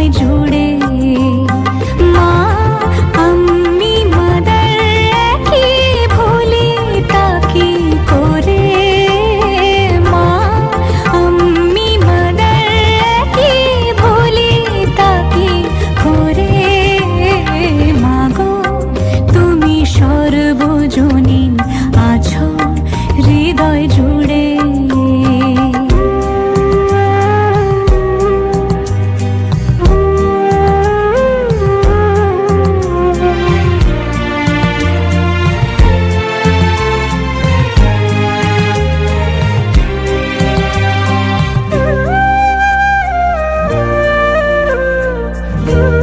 হৃদয় জুড়ে। মা আম্মি মাদার কি ভুলি তাকি করে, মা আম্মি মাদার কি ভুলি তাকি করে। মাগো তুমি সর্বজনীন আছো হৃদয় জুড়ে। you